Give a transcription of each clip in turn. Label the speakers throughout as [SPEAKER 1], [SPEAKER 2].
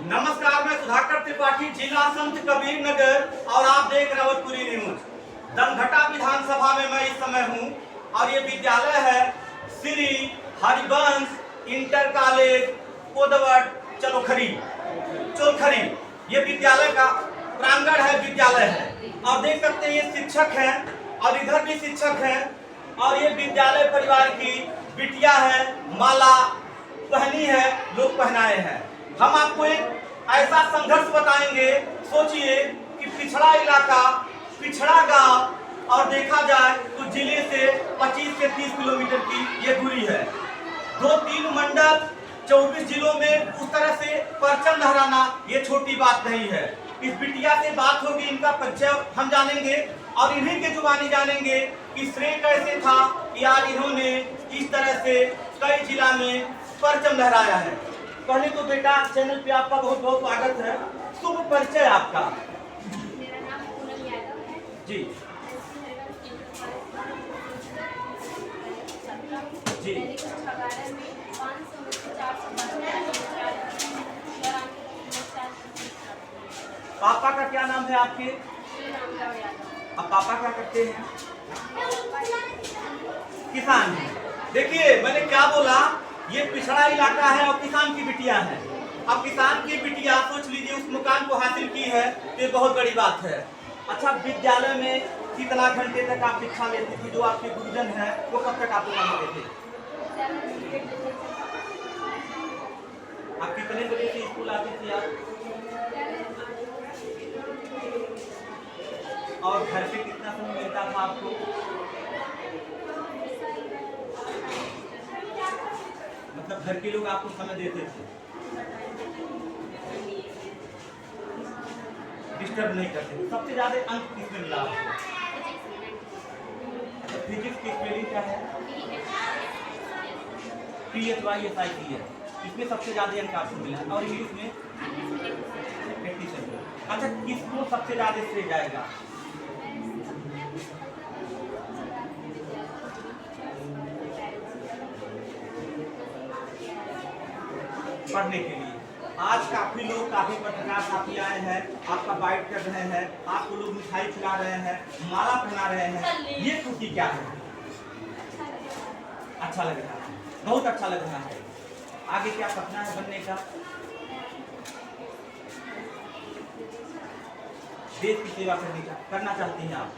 [SPEAKER 1] नमस्कार, मैं सुधाकर त्रिपाठी, जिला संत कबीर नगर और आप देख रहे हो पूरी न्यूज। दमघटा विधानसभा में मैं इस समय हूं और ये विद्यालय है श्री हरिवंश इंटर कॉलेज कोदवट चोलखरी। ये विद्यालय का प्रांगण है, विद्यालय है और देख सकते हैं ये शिक्षक हैं और इधर भी शिक्षक हैं और ये विद्यालय परिवार की बिटिया है, माला पहनी है, लोग पहनाए हैं। हम आपको एक ऐसा संघर्ष बताएंगे। सोचिए कि पिछड़ा इलाका, पिछड़ा गांव और देखा जाए तो जिले से 25 से 30 किलोमीटर की ये दूरी है। 2-3 मंडल 24 जिलों में उस तरह से परचम लहराना ये छोटी बात नहीं है। इस बिटिया से बात होगी, इनका परिचय हम जानेंगे और इन्हीं के जुबानी जानेंगे कि श्रेय कैसे था कि आज इन्होंने इस तरह से कई जिला में परचम लहराया है। पहले तो बेटा चैनल पे आपका बहुत बहुत स्वागत है। शुभ परिचय आपका।
[SPEAKER 2] मेरा नाम पूनम यादव है
[SPEAKER 1] जी जी।
[SPEAKER 2] मैंने कुछ खबरों में 500 में से 400
[SPEAKER 1] पापा का क्या नाम है आपके?
[SPEAKER 2] रामराव यादव।
[SPEAKER 1] अब पापा क्या करते हैं? किसान हैं। देखिए मैंने क्या बोला, ये पिछड़ा इलाका है और किसान की बिटिया है। अब किसान की बिटिया सोच लीजिए उस मुकाम को हासिल की है, ये बहुत बड़ी बात है। अच्छा, विद्यालय में कितना घंटे तक आप शिक्षा लेते थे? जो आपके गुरुजन हैं वो कब तक आपको पढ़ाते थे? आप कितने बजे से स्कूल आती थी आप? और घर पे कितना समय मिलता था आपको? मतलब घर के लोग आपको समय देते थे, डिस्टर्ब नहीं करते थे। सबसे ज्यादा अंक किसमें मिला आपको? अच्छा, फिजिक्स की स्पेलिंग क्या है? PHYSIC है, इसमें सबसे ज्यादा अंक आपको मिला। और इंग्लिश में 87। अच्छा, किसको सबसे ज्यादा श्रेय जाएगा? पढ़ने के लिए आज काफी लोग, काफी पत्रकार साथी आए हैं, आपका बाइट कर रहे हैं, आपको लोग मिठाई खिला रहे हैं, माला पहना रहे हैं, ये खुशी क्या है? अच्छा लग रहा है, बहुत अच्छा लग रहा है। आगे क्या सपना है बनने का? देश की सेवा करना चाहती हैं आप?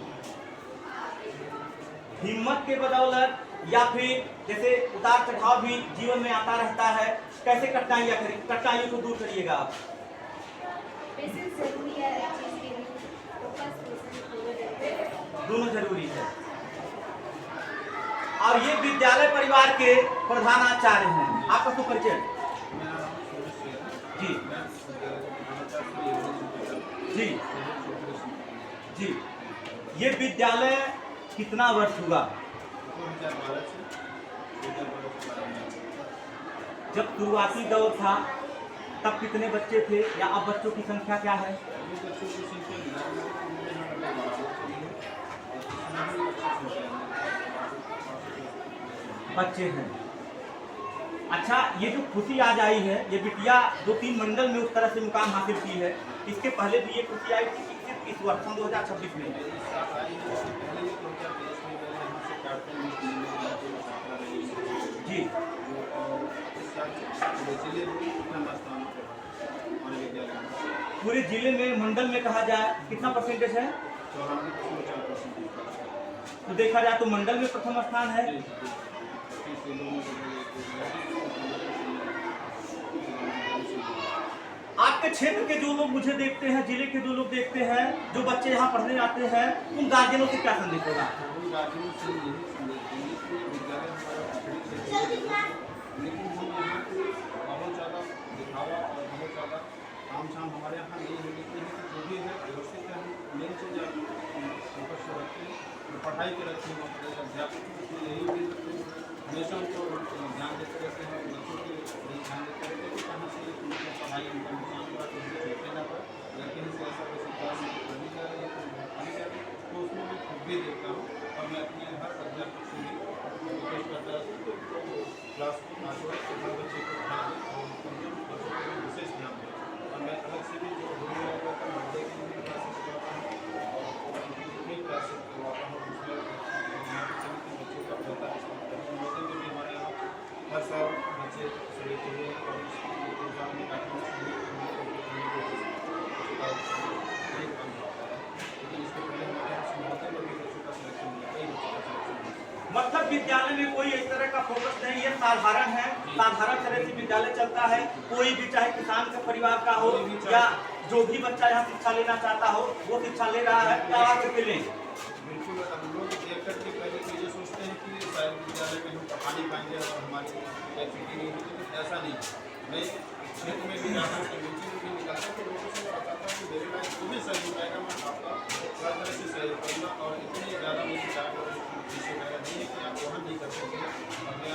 [SPEAKER 1] हिम्मत के बदौलत या फिर जैसे उतार चढ़ाव भी जीवन में आता रहता है, कैसे कठिनाइयों को दूर करिएगा आप? दोनों जरूरी है। और ये विद्यालय परिवार के प्रधानाचार्य हैं। आपका तो परिचय? जी जी जी। ये विद्यालय कितना वर्ष हुआ? जब शुरुआती दौर था तब कितने बच्चे थे या अब बच्चों की संख्या क्या है? बच्चे हैं। अच्छा, ये जो खुशी आज आई है, ये बिटिया 2-3 मंडल में उस तरह से मुकाम हासिल की है, इसके पहले भी ये खुशी आई थी कि इस वर्ष 2026 में? जी। पूरे जिले में, मंडल में कहा जाए कितना परसेंटेज है?
[SPEAKER 3] 94%।
[SPEAKER 1] तो देखा जाए तो मंडल में प्रथम स्थान है। आपके क्षेत्र के जो लोग मुझे देखते हैं, जिले के जो लोग देखते हैं, जो बच्चे यहाँ पढ़ने आते हैं, उन गार्जियनों से क्या संदेश होगा?
[SPEAKER 3] काम हमारे यहाँ नहीं होने की जो भी है व्यवस्थित है। मेन चीज़ फोकस रखते हैं, पढ़ाई के रखते हैं, अध्यापक यही हमेशा उनको ध्यान देते रहते हैं, बच्चों के ध्यान देते रहते हैं कि कहाँ से उनको पढ़ाई उनका नुकसान हुआ तो उनको चलते ना पड़े। अगर कहीं से ऐसा वैसे क्लास पढ़ने जा रहे हैं तो उसमें मैं खुद भी देखता हूँ और मैं अपने हर अध्यापक से भी रिक्वेस्ट करता हूँ क्लास को बच्चे को ध्यान दें और विशेष ध्यान दें। हर साल बच्चे लेते हुए और एग्जाम में लेकिन इसके पहले हमारे यहाँ समानता में भी बच्चों का सिलेक्शन हुआ, कई बच्चों का सिलेक्शन हुआ।
[SPEAKER 1] मतलब विद्यालय में कोई इस तरह का फोकस नहीं है, साधारण है, साधारण तरह से विद्यालय चलता है। कोई भी चाहे किसान के परिवार का हो या जो भी बच्चा यहाँ शिक्षा लेना चाहता हो वो शिक्षा ले रहा है या आगे के लें।
[SPEAKER 3] बिल्कुल, हम लोग देख करके पहले तो ये सोचते हैं कि शायद विद्यालय में हम पढ़ा नहीं पाएंगे और हमारी एक्टिविटी नहीं होगी, लेकिन ऐसा नहीं है। मैं क्षेत्र में भी जाता हूँ, कम्युनिटी में भी निकलता हूँ, तो लोगों से बताता हूँ कि मेरे लाइफ को भी सही हो जाएगा, मैं आपका हर तरह से सहयोग करूँगा और इतनी ज़्यादा मेरी चाय और विषय वगैरह नहीं है कि आप वहाँ नहीं कर सकते। और मैं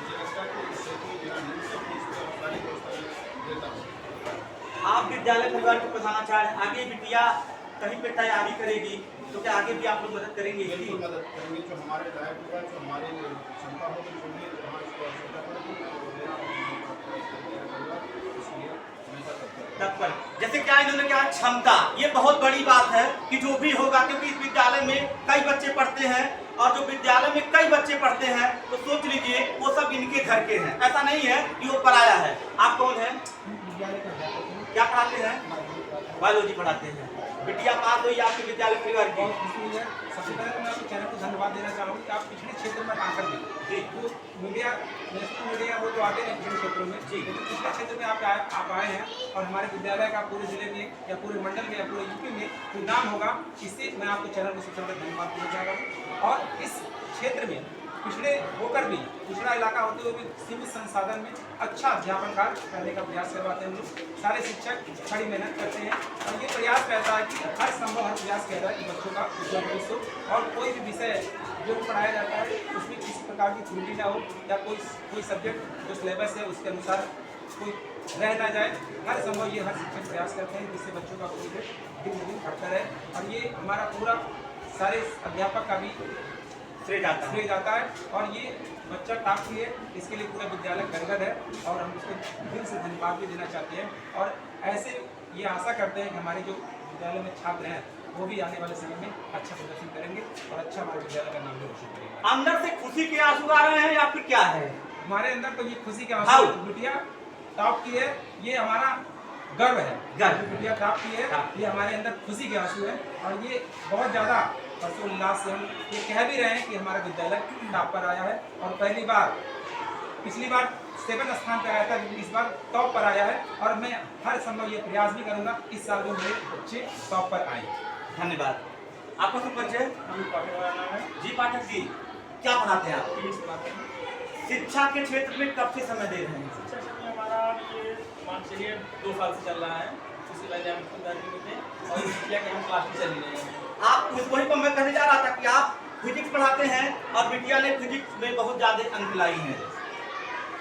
[SPEAKER 3] मुझे लगता है कि इस क्षेत्र में मेरा न्यूनतम फीस पर सारी व्यवस्था देता हूँ।
[SPEAKER 1] आप विद्यालय परिवार के प्रधानाचार्य, आगे बिटिया कहीं पे तैयारी करेगी तो क्या आगे भी आप लोग मदद करेंगे?
[SPEAKER 3] बिल्कुल मदद करेंगे, जो हमारे लायक होगा, जो हमारे क्षमता होगी, जो भी वहाँ इसको आवश्यकता पड़ेगी इसलिए हमेशा
[SPEAKER 1] तत्पर। जैसे क्या इन्होंने कहा क्षमता, ये बहुत बड़ी बात है कि जो भी होगा, क्योंकि इस विद्यालय में कई बच्चे पढ़ते हैं और जो विद्यालय में कई बच्चे पढ़ते हैं तो सोच लीजिए वो सब इनके घर के हैं, ऐसा नहीं है कि वो पराया है। आप कौन हैं? क्या पढ़ाते हैं? बायोलॉजी पढ़ाते हैं। बिटिया पास हुई आपके विद्यालय परिवार की?
[SPEAKER 4] सबसे पहले मैं आपके चैनल को धन्यवाद देना चाहूँगा कि आप पिछले क्षेत्र में काम कर दी तो मीडिया, नेशनल मीडिया वो तो आते हैं पिछले क्षेत्रों में जी, लेकिन पिछले क्षेत्र में आप आए हैं और हमारे विद्यालय का पूरे जिले में या पूरे मंडल में या पूरे यूपी में कोई नाम होगा, इससे मैं आपके चैनल को सबसे पहले धन्यवाद देना चाह रहा हूँ। और इस क्षेत्र में पिछड़े होकर भी, पिछड़ा इलाका होते हुए भी सीमित संसाधन में अच्छा अध्यापन कार्य करने का प्रयास करवाते हैं हम लोग। सारे शिक्षक बड़ी मेहनत करते हैं और ये प्रयास रहता है कि हर संभव हर प्रयास किया जाए कि बच्चों का उज्ज्वल भविष्य हो और कोई भी विषय जो पढ़ाया जाता है उसमें किसी प्रकार की त्रुटि ना हो या कोई सब्जेक्ट जो सिलेबस है उसके अनुसार कोई रह ना जाए। हर संभव ये हर शिक्षक प्रयास करते हैं जिससे बच्चों का भविष्य दिन ब दिन बढ़ता रहे और ये हमारा पूरा सारे अध्यापक का भी श्रेय जाता है और ये बच्चा टॉप की है, इसके लिए पूरा विद्यालय गर्वद है और हम उसको दिल से धन्यवाद भी देना चाहते हैं। और ऐसे ये आशा करते हैं कि हमारे जो विद्यालय में छात्र हैं वो भी आने वाले समय में अच्छा प्रदर्शन करेंगे और अच्छा हमारे विद्यालय का नाम भी रोशन करेंगे।
[SPEAKER 1] अंदर से खुशी के आंसू आ रहे हैं या फिर क्या है?
[SPEAKER 4] हमारे अंदर तो ये खुशी के आंसू, बिटिया टॉप की है, ये हमारा गर्व है। बिटिया टॉप की है, ये हमारे अंदर खुशी के आंसू है और ये बहुत ज़्यादा हर्षोल्लास से हम ये कह भी रहे हैं कि हमारा विद्यालय टॉप पर आया है और पहली बार, पिछली बार 7 स्थान पर आया था लेकिन इस बार टॉप पर आया है और मैं हर संभव ये प्रयास भी करूंगा इस साल में मेरे बच्चे टॉप पर आए।
[SPEAKER 1] धन्यवाद। आपका शुभ परिचय? जी पाठक जी, क्या पढ़ाते हैं आप? शिक्षा के क्षेत्र में कब से समय दे रहे हैं?
[SPEAKER 5] शिक्षा क्षेत्र में हमारा ये मान चलिए 2 साल से चल रहा है। इससे पहले हम खुद में थे और इसलिए कि हम क्लास टीचर भी नहीं हैं।
[SPEAKER 1] आप वही पर मैं कहने जा रहा था कि आप फिजिक्स पढ़ाते हैं और बिटिया ने फिजिक्स में बहुत ज़्यादा अंक लाई हैं,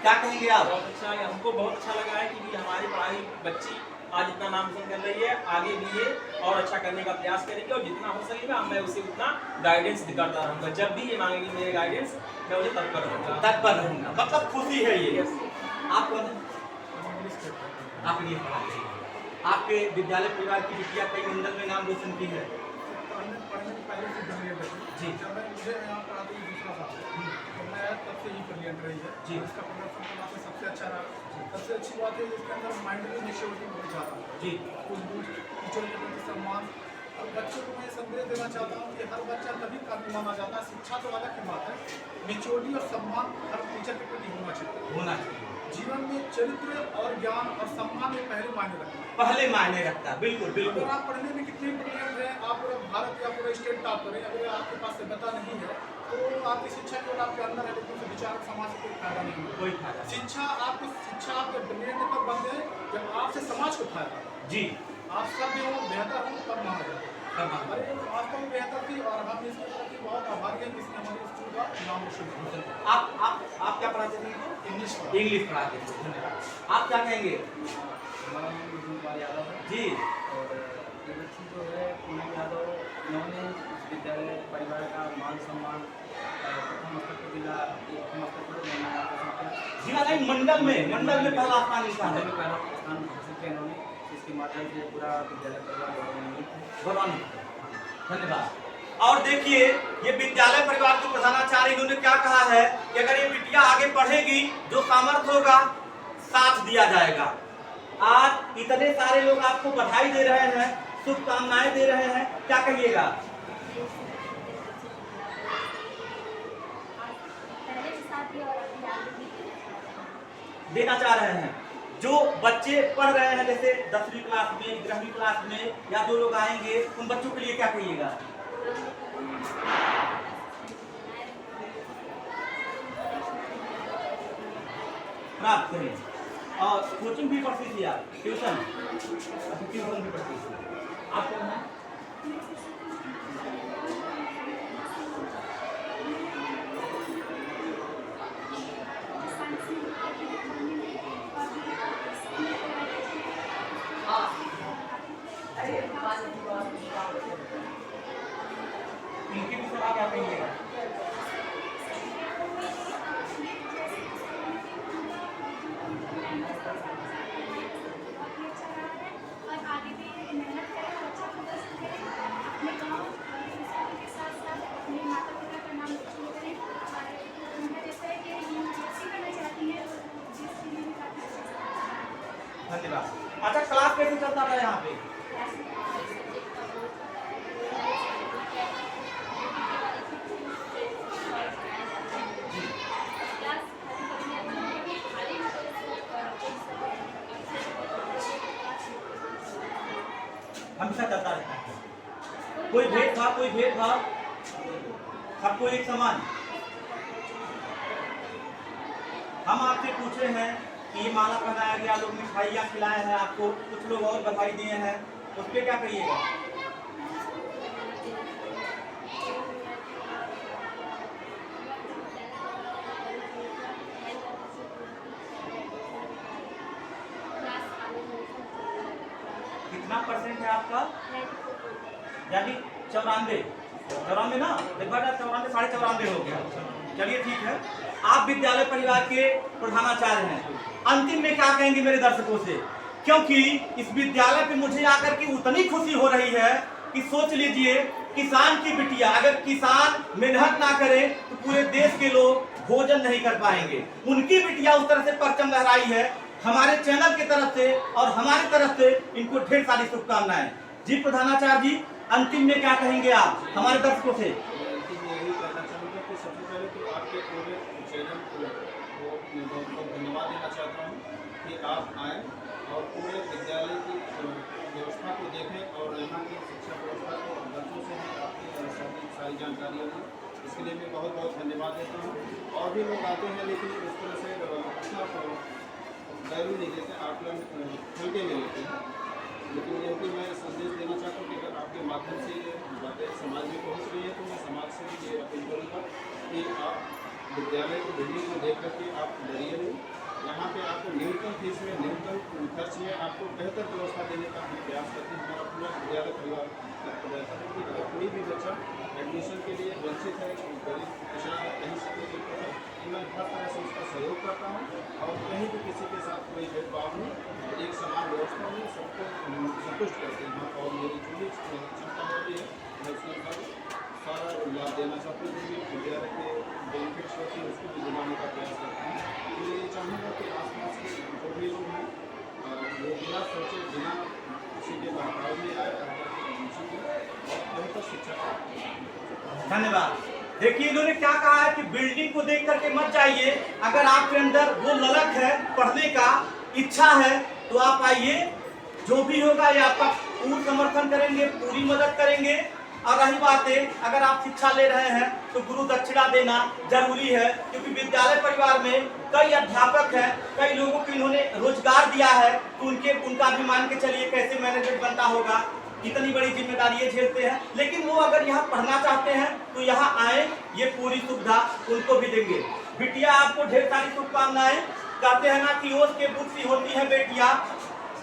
[SPEAKER 1] क्या कहेंगे आप?
[SPEAKER 5] बहुत अच्छा, हमको बहुत अच्छा लगा है कि हमारी पढ़ाई बच्ची आज इतना नाम रोशन कर रही है, आगे भी ये और अच्छा करने का प्रयास करेगी और जितना हो सकेगा मैं उसे उतना गाइडेंस करता रहूँगा। जब भी ये मांगेगी मेरे गाइडेंस मैं उसे तत्पर रहूँगा।
[SPEAKER 1] मतलब खुशी है ये। आप कौन हैं? आप इंग्लिश पढ़ाते हैं। आपके विद्यालय परिवार की बिटिया कई मंडल में नाम रोशन की है
[SPEAKER 3] पढ़ने के पहले से जब
[SPEAKER 1] जी।
[SPEAKER 3] जब मैं मुझे यहाँ पढ़ाते ही दूसरा साल तो मैं तब से ही ब्रिलियंट रही है
[SPEAKER 1] जी।
[SPEAKER 3] इसका प्रदर्शन करना से सबसे अच्छा रहा। सबसे अच्छी बात है इसके अंदर माइंडली मेच्योरिटी बहुत ज़्यादा
[SPEAKER 1] जी।
[SPEAKER 3] कुछ टीचर के प्रति सम्मान और बच्चों को मैं संदेश देना चाहता हूँ कि हर बच्चा तभी काबिल माना जाता है। शिक्षा तो अलग की बात है, मेच्योरिटी और सम्मान हर टीचर के प्रति होना चाहिए। जीवन में चरित्र और ज्ञान और सम्मान ये पहले मायने रखता है। बिल्कुल बिल्कुल। अगर आप पढ़ने में कितने ब्रिलियंट हैं, आप पूरे भारत या पूरे स्टेट टॉप करें, अगर आपके पास सभ्यता नहीं है तो आपकी शिक्षा केवल आपके अंदर है लेकिन विचार समाज से कोई फायदा नहीं है।
[SPEAKER 1] कोई फायदा। शिक्षा
[SPEAKER 3] आपके ब्रिलियंट तब बनते हैं जब आपसे समाज को फायदा जी। आप सब जो बेहतर हो तब माना जाए। अरे आपको भी बेहतर थी और हम इसके प्रति बहुत आभारी हैं जिसने हमारे स्कूल का नाम रोशन किया।
[SPEAKER 1] आप क्या पढ़ाते थे? इंग्लिश पढ़ाते थे। धन्यवाद। आप क्या कहेंगे?
[SPEAKER 6] हमारा नाम विष्णु कुमार यादव है
[SPEAKER 1] जी।
[SPEAKER 6] और ये बच्ची जो है पूनम यादव, इन्होंने विद्यालय परिवार का मान सम्मान प्रथम स्तर पर जिला प्रथम स्तर पर
[SPEAKER 1] जिला नहीं मंडल में पहला स्थान
[SPEAKER 6] हासिल किया इन्होंने। इसके माध्यम से पूरा विद्यालय परिवार
[SPEAKER 1] गौरवान्वित। धन्यवाद। और देखिए ये विद्यालय परिवार के प्रधानाचार्य इन्होंने क्या कहा है कि अगर ये बिटिया आगे आगे पढ़ेगी, जो सामर्थ्य होगा साथ दिया जाएगा। आज इतने सारे लोग आपको बधाई दे रहे हैं, शुभकामनाएं दे रहे हैं, क्या कहिएगा?
[SPEAKER 2] पहले के साथ ही और अभी आगे भी
[SPEAKER 1] देना चाह रहे हैं। जो बच्चे पढ़ रहे हैं जैसे 10वीं क्लास में, 11वीं क्लास में, या जो लोग आएंगे उन बच्चों के लिए क्या कहिएगा? प्राप्त करें। और कोचिंग भी पढ़ती थी आप, ट्यूशन भी पढ़ती थी आप? कौन है? इनके भी सवाल क्या कहिएगा?
[SPEAKER 2] और आगे भी मेहनत करें और अच्छा प्रदर्शन करें, अपने गाँव और संस्कृति के साथ साथ अपने माता पिता का नाम रोशन करें। और उनका जैसा है कि यूपीएससी करना चाहती है, जिस चीज़ में काफ़ी अच्छा
[SPEAKER 1] धन्यवाद। अच्छा, क्लास कैसे चलता था यहाँ पे? हमेशा चलता रहता है। कोई भेदभाव, सबको एक समान। हम आपसे पूछे हैं कि ये माला पहनाया गया, लोग मिठाइयाँ खिलाए हैं आपको, कुछ लोग और बधाई दिए हैं, उस पर क्या कहिएगा? कितना परसेंट है आपका? यानी 94 ना, लगभग 94, 94.5 हो गया। चलिए ठीक है। आप विद्यालय परिवार के प्रधानाचार्य हैं, अंतिम में क्या कहेंगे मेरे दर्शकों से? क्योंकि इस विद्यालय पे मुझे आकर के उतनी खुशी हो रही है कि सोच लीजिए, किसान की बिटिया, अगर किसान मेहनत ना करे तो पूरे देश के लोग भोजन नहीं कर पाएंगे। उनकी बिटिया उस तरह से परचम लहराई है। हमारे चैनल की तरफ से और हमारी तरफ से इनको ढेर सारी शुभकामनाएं। जी प्रधानाचार्य जी, अंतिम में क्या कहेंगे आप हमारे दर्शकों से?
[SPEAKER 3] यही कहना चाहूँगा कि सबसे पहले तो आपके पूरे चैनल को मैं बहुत बहुत धन्यवाद देना चाहता हूँ कि आप आए और पूरे विद्यालय की व्यवस्था को देखें और यहाँ की शिक्षा व्यवस्था को बच्चों से भी आपकी सारी जानकारियाँ ली। इसके लिए मैं बहुत बहुत धन्यवाद देता हूँ। और भी लोग आते हैं लेकिन इस तरह से अपना वैल्यू नहीं देते, आकलन हल्के में लेते हैं। लेकिन यह कि मैं संदेश देना चाहता हूँ कि अगर आपके माध्यम से ये बातें समाज में पहुँच रही है तो मैं समाज से भी ये अपील करूँगा कि आप विद्यालय की बिल्डिंग को देख करके आप डरिए नहीं। यहाँ पे आपको न्यूनतम फीस में, न्यूनतम खर्च में आपको बेहतर व्यवस्था देने का हम प्रयास करते हैं। हमारा पूरा विद्यालय परिवार रहता है कि अगर कोई भी बच्चा एडमिशन के लिए वंचित है, गरीब पिछड़ा कहीं से मैं हर तरह से उसका सहयोग करता हूँ और कहीं भी किसी के साथ कोई भेदभाव नहीं, एक समान व्यवस्था में सबको संतुष्ट करते हैं। और मेरी जो भी क्षमता होती है मैं उसका सारा लाभ देना चाहता हूँ। जो भी विद्यालय के बेनिफिट्स होती है उसको भी दिलाने का प्रयास करता हूँ। मैं ये चाहूँगा कि आसपास के जो भी लोग हैं वो बिना सोचे, बिना किसी के बहकाव में आए और बेहतर शिक्षा।
[SPEAKER 1] धन्यवाद। देखिए इन्होंने क्या कहा है कि बिल्डिंग को देख करके मत जाइए, अगर आपके अंदर वो ललक है, पढ़ने का इच्छा है तो आप आइए। जो भी होगा ये आपका पूर्ण समर्थन करेंगे, पूरी मदद करेंगे। और रही बात है, अगर आप शिक्षा ले रहे हैं तो गुरु दक्षिणा देना जरूरी है, क्योंकि विद्यालय परिवार में कई अध्यापक हैं, कई लोगों को इन्होंने रोजगार दिया है, तो उनका भी मान के चलिए कैसे मैनेजमेंट बनता होगा, इतनी बड़ी जिम्मेदारी ये झेलते हैं। लेकिन वो अगर यहाँ पढ़ना चाहते हैं तो यहाँ आए, ये पूरी सुविधा उनको भी देंगे। बिटिया आपको ढेर सारी शुभकामनाएं। कहते हैं ना कि ओस के दुख सी होती है बेटिया,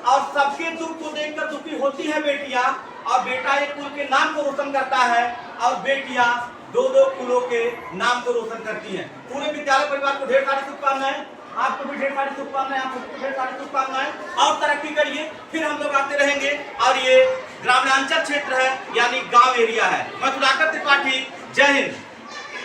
[SPEAKER 1] और सबके दुख को देखकर दुखी होती है बेटिया। और बेटा एक कुल के नाम को रोशन करता है और बेटियां दो कुलों के नाम को रोशन करती हैं। पूरे विद्यालय परिवार को ढेर सारी शुभकामनाएं। आपको भी ढेर सारी शुभकामनाएं, आप सबको ढेर सारी शुभकामनाएं। और तरक्की करिए, फिर हम लोग आते रहेंगे। और ये ग्रामीणांचल क्षेत्र है, यानी गांव एरिया है। मैं सुधाकर त्रिपाठी, जय हिंद।